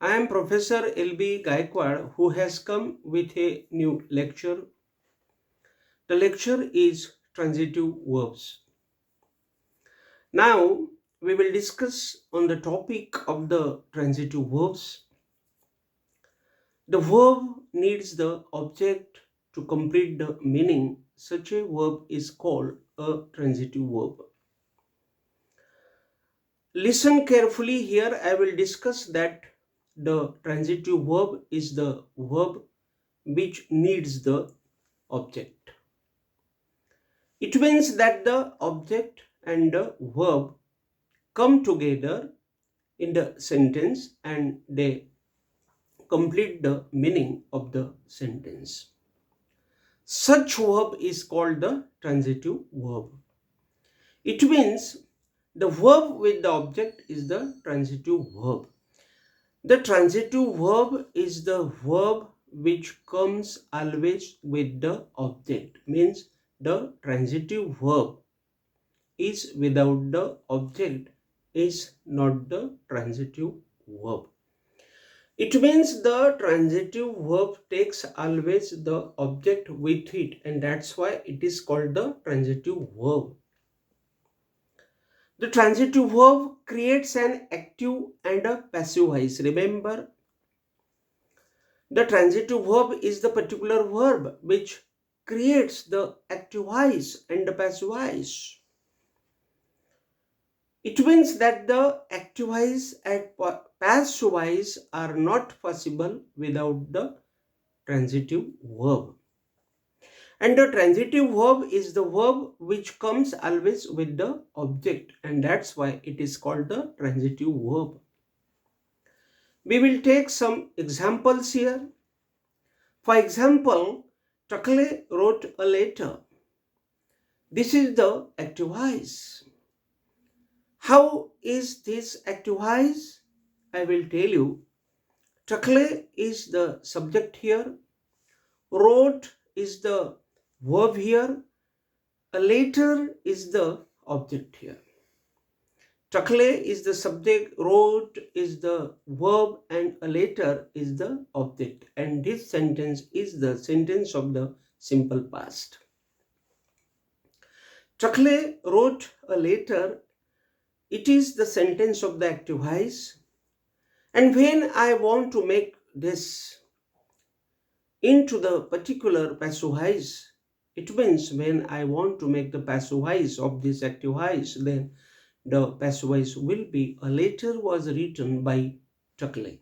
I am Professor L.B. Gayakawad who has come with a new lecture. The lecture is Transitive Verbs. Now we will discuss on the topic of the transitive verbs. The verb needs the object to complete the meaning. Such a verb is called a transitive verb. Listen carefully here. I will discuss that the transitive verb is the verb which needs the object. It means that the object and the verb come together in the sentence and they complete the meaning of the sentence. Such verb is called the transitive verb. It means the verb with the object is the transitive verb. The transitive verb is the verb which comes always with the object. Means the transitive verb is without the object is not the transitive verb. It means the transitive verb takes always the object with it, and that's why it is called the transitive verb. The transitive verb creates an active and a passive voice. Remember, the transitive verb is the particular verb which creates the active voice and the passive voice. It means that the active voice and passive voice are not possible without the transitive verb. And the transitive verb is the verb which comes always with the object, and that's why it is called the transitive verb. We will take some examples here. For example, Chakle wrote a letter. This is the active voice. How is this active voice? I will tell you. Chakle is the subject here. Wrote is the verb here. A letter is the object here. Chakle is the subject, wrote is the verb, and a letter is the object. And this sentence is the sentence of the simple past. Chakle wrote a letter. It is the sentence of the active voice. And when I want to make this into the particular passive voice, it means when I want to make the passive voice of this active voice, then the passive voice will be a letter was written by Chakle.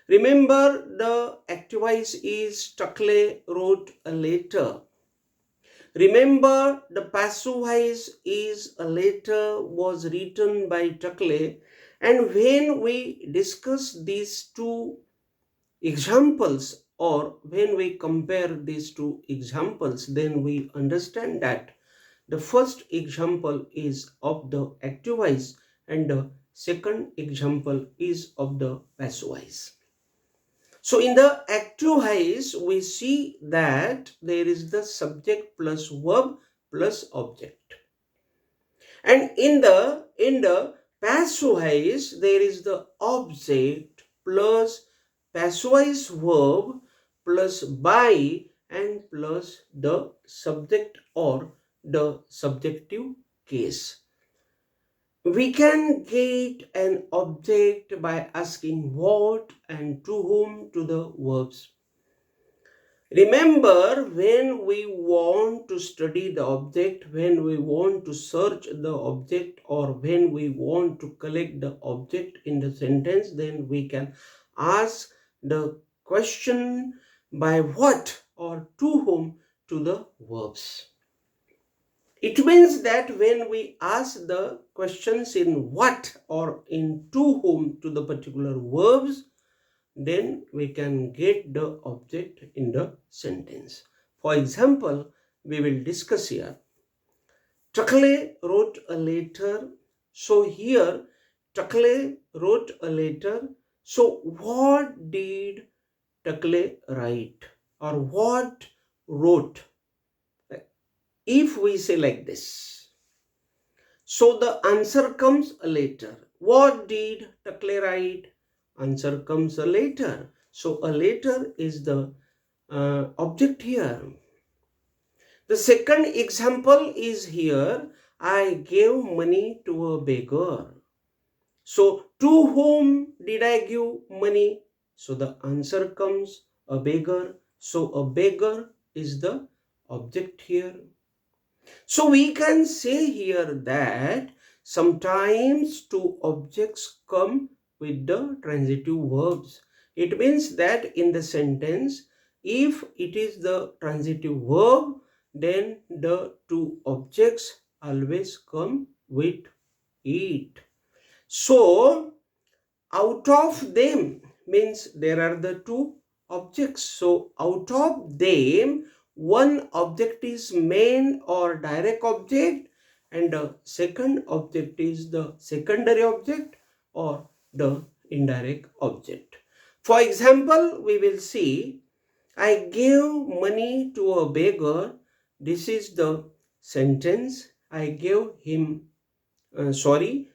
Remember, the active voice is Chakle wrote a letter. Remember, the passive voice is a letter was written by Chakle. And when we discuss these two examples, or when we compare these two examples, then we understand that the first example is of the active voice and the second example is of the passive voice. So in the active voice, we see that there is the subject plus verb plus object. And in the passive voice, there is the object plus passive voice verb plus by and plus the subject or the subjective case. We can get an object by asking what and to whom to the verbs. Remember, when we want to study the object, when we want to search the object, or when we want to collect the object in the sentence, then we can ask the question by what or to whom to the verbs. It means that when we ask the questions in what or in to whom to the particular verbs, then we can get the object in the sentence. For example, we will discuss here. Chakle wrote a letter. So here, Chakle wrote a letter. So what did Chakle write? Or what wrote? If we say like this, so the answer comes later. What did Chakle write? answer comes later. So a later is the object here. The second example is here. I gave money to a beggar. So to whom did I give money? So the answer comes a beggar. So a beggar is the object here. So we can say here that sometimes two objects come with the transitive verbs. It means that in the sentence, if it is the transitive verb, then the two objects always come with it. So out of them means there are the two objects. So out of them, one object is main or direct object, and the second object is the secondary object or the indirect object. For example, we will see, I gave money to a beggar. This is the sentence. I gave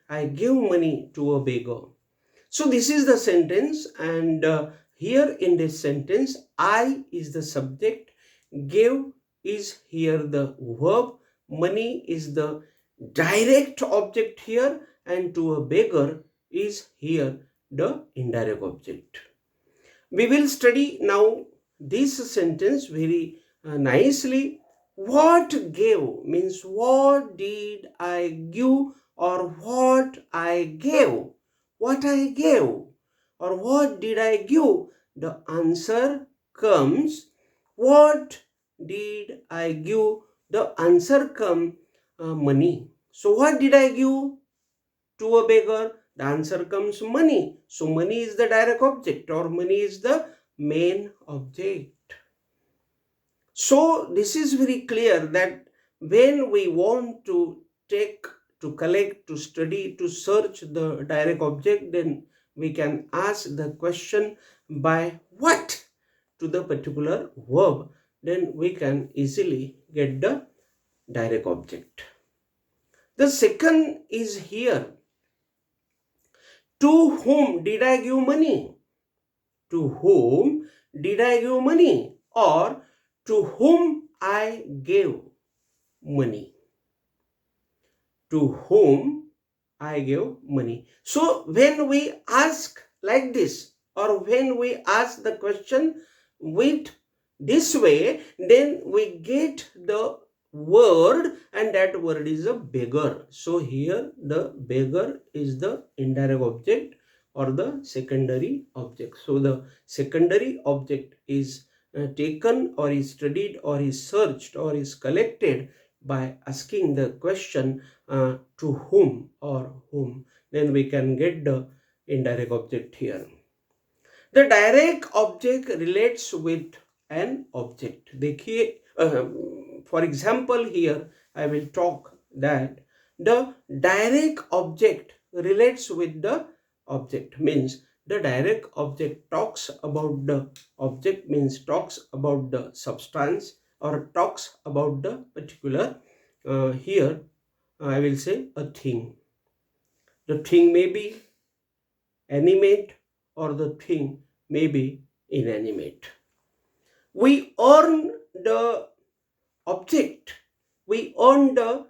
I gave money to a beggar. So this is the sentence, and here in this sentence, I is the subject, give is here the verb, money is the direct object here, and to a beggar is here the indirect object. We will study now this sentence very nicely. What gave means what did I give, or what I gave. What I gave or what did I give? The answer comes what did I give? The answer comes money. So what did I give to a beggar? The answer comes money. So money is the direct object, or money is the main object. So this is very clear that when we want to collect, to study, to search the direct object, then we can ask the question by what to the particular verb. Then we can easily get the direct object. The second is here. To whom did I give money? To whom did I give money? Or to whom I gave money. To whom I gave money. So when we ask like this, or when we ask the question with this way, then we get the word, and that word is a beggar. So here the beggar is the indirect object or the secondary object. So the secondary object is taken or is studied or is searched or is collected by asking the question to whom or whom. Then we can get the indirect object here. The direct object relates with an object. For example, here I will talk that the direct object relates with the object, means the direct object talks about the object, means talks about the substance or talks about the particular, here I will say a thing. The thing may be animate or the thing may be inanimate. We earn the object, we earn the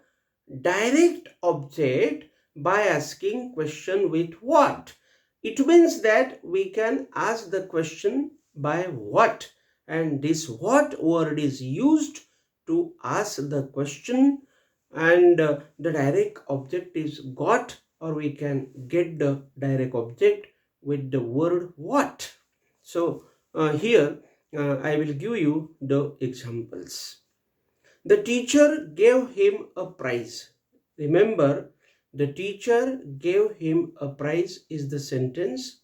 direct object by asking question with what. It means that we can ask the question by what, and this what word is used to ask the question, and the direct object is got, or we can get the direct object with the word what. So here I will give you the examples. The teacher gave him a prize. Remember, the teacher gave him a prize is the sentence.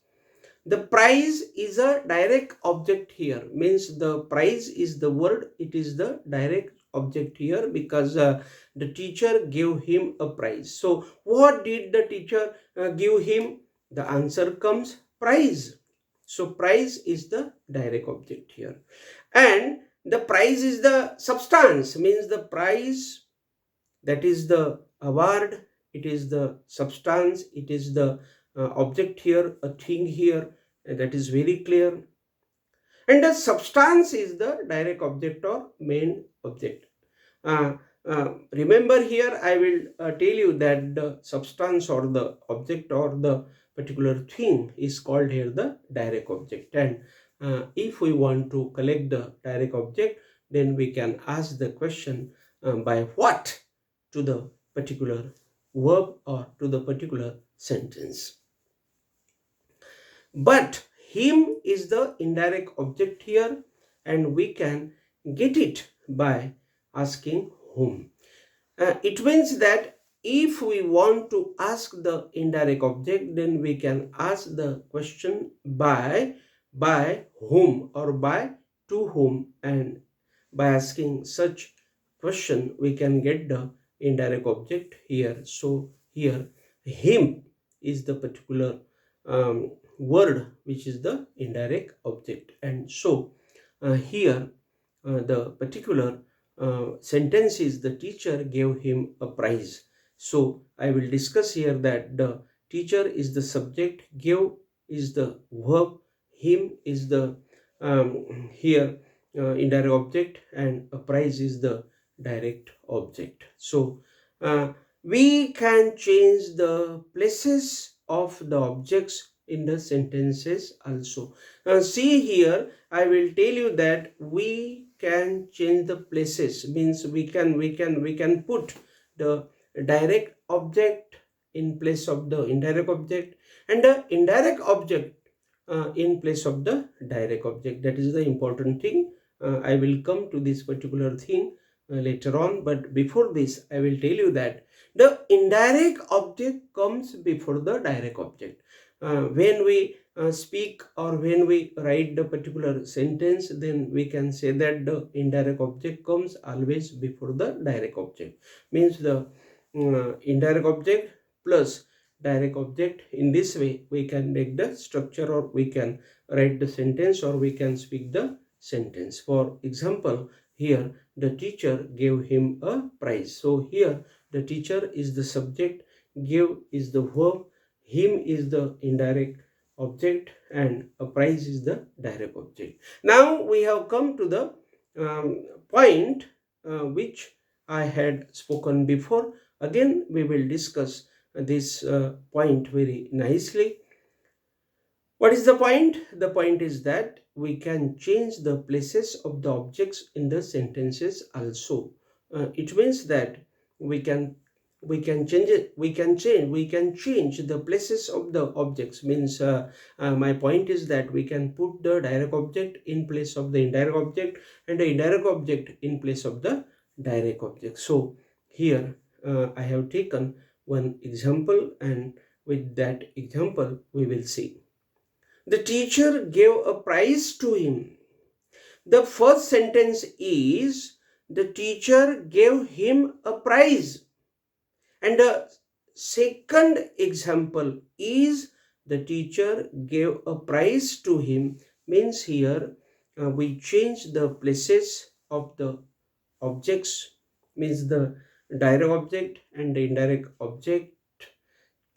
The prize is a direct object here, means the prize is the word, it is the direct object here, because the teacher gave him a prize. So what did the teacher give him? The answer comes prize. So prize is the direct object here, and the prize is the substance, means the prize, that is the award, it is the substance, it is the object here, a thing here, and that is very clear. And the substance is the direct object or main object. Remember here, I will tell you that the substance or the object or the particular thing is called here the direct object. And if we want to collect the direct object, then we can ask the question by what to the particular verb or to the particular sentence. But him is the indirect object here, and we can get it by asking whom. It means that if we want to ask the indirect object, then we can ask the question by whom or by to whom, and by asking such question we can get the indirect object here. So here him is the particular word which is the indirect object, and so here the particular sentence is the teacher gave him a prize. So I will discuss here that the teacher is the subject, gave is the verb, him is the here indirect object, and a prize is the direct object. So we can change the places of the objects in the sentences also. See here, I will tell you that we can change the places, means we can put the direct object in place of the indirect object, and the indirect object in place of the direct object. That is the important thing. I will come to this particular thing later on, but before this I will tell you that the indirect object comes before the direct object. When we speak or when we write the particular sentence, then we can say that the indirect object comes always before the direct object, means the indirect object plus direct object. In this way we can make the structure, or we can write the sentence, or we can speak the sentence. For example, here the teacher gave him a prize. So here the teacher is the subject, give is the verb, him is the indirect object, and a prize is the direct object. Now we have come to the point which I had spoken before. Again we will discuss this point very nicely. What is the point? The point is that we can change the places of the objects in the sentences also. It means that we can change it, we can change the places of the objects, means my point is that we can put the direct object in place of the indirect object, and the indirect object in place of the direct object. So here I have taken one example, and with that example we will see. The teacher gave a prize to him. The first sentence is the teacher gave him a prize. And the second example is the teacher gave a prize to him. Means here we change the places of the objects, means the direct object and the indirect object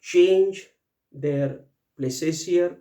change their places here.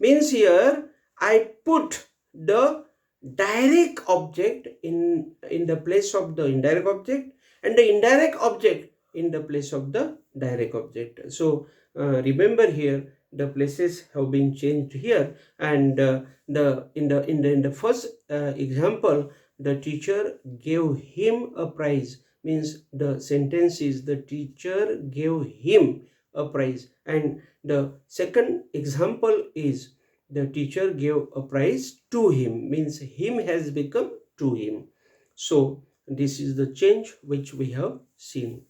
Means here I put the direct object in the place of the indirect object, and the indirect object in the place of the direct object. So remember here the places have been changed here, and in the first example the teacher gave him a prize, means the sentence is the teacher gave him a prize, and the second example is the teacher gave a prize to him, means him has become to him. So this is the change which we have seen.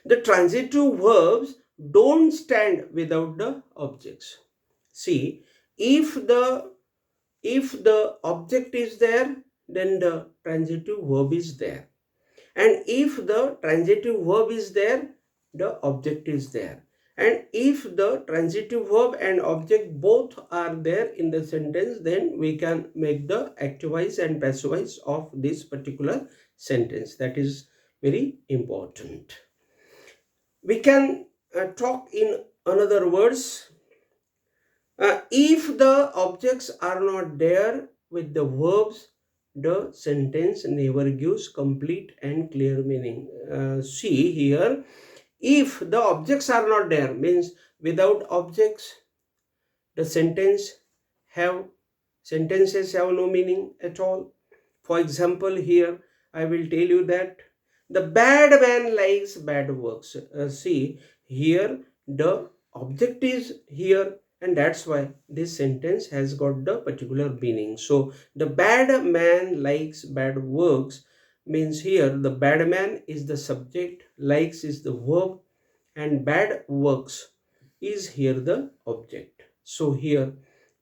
The transitive verbs don't stand without the objects. See, if the object is there, then the transitive verb is there, and if the transitive verb is there, the object is there, and if the transitive verb and object both are there in the sentence, then we can make the active voice and passive voice of this particular sentence. That is very important. We can talk in another words, if the objects are not there with the verbs, the sentence never gives complete and clear meaning. See here, if the objects are not there means without objects, the have sentences have no meaning at all. For example, here I will tell you that the bad man likes bad works. See, here the object is here, and that's why this sentence has got the particular meaning. So, the bad man likes bad works means here the bad man is the subject, likes is the verb, and bad works is here the object. So, here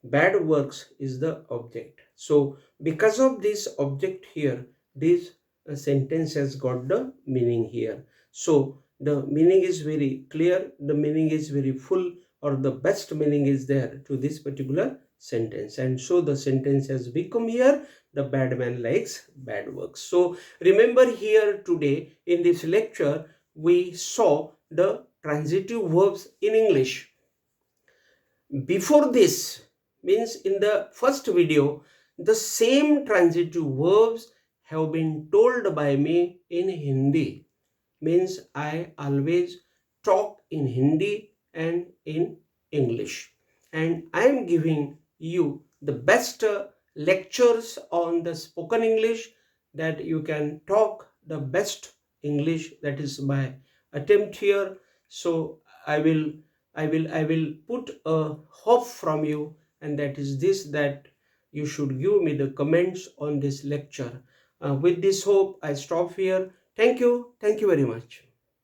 bad works is the object. So because of this object here, this sentence has got the meaning here. So the meaning is very clear, the meaning is very full, or the best meaning is there to this particular sentence, and so the sentence has become here the bad man likes bad works. So remember, here today in this lecture we saw the transitive verbs in English. Before this, means in the first video, the same transitive verbs have been told by me in Hindi. Means I always talk in Hindi and in English, and I am giving you the best lectures on the spoken English, that you can talk the best English. That is my attempt here. So I will put a hope from you, and that is this, that you should give me the comments on this lecture. With this hope, I stop here. Thank you very much.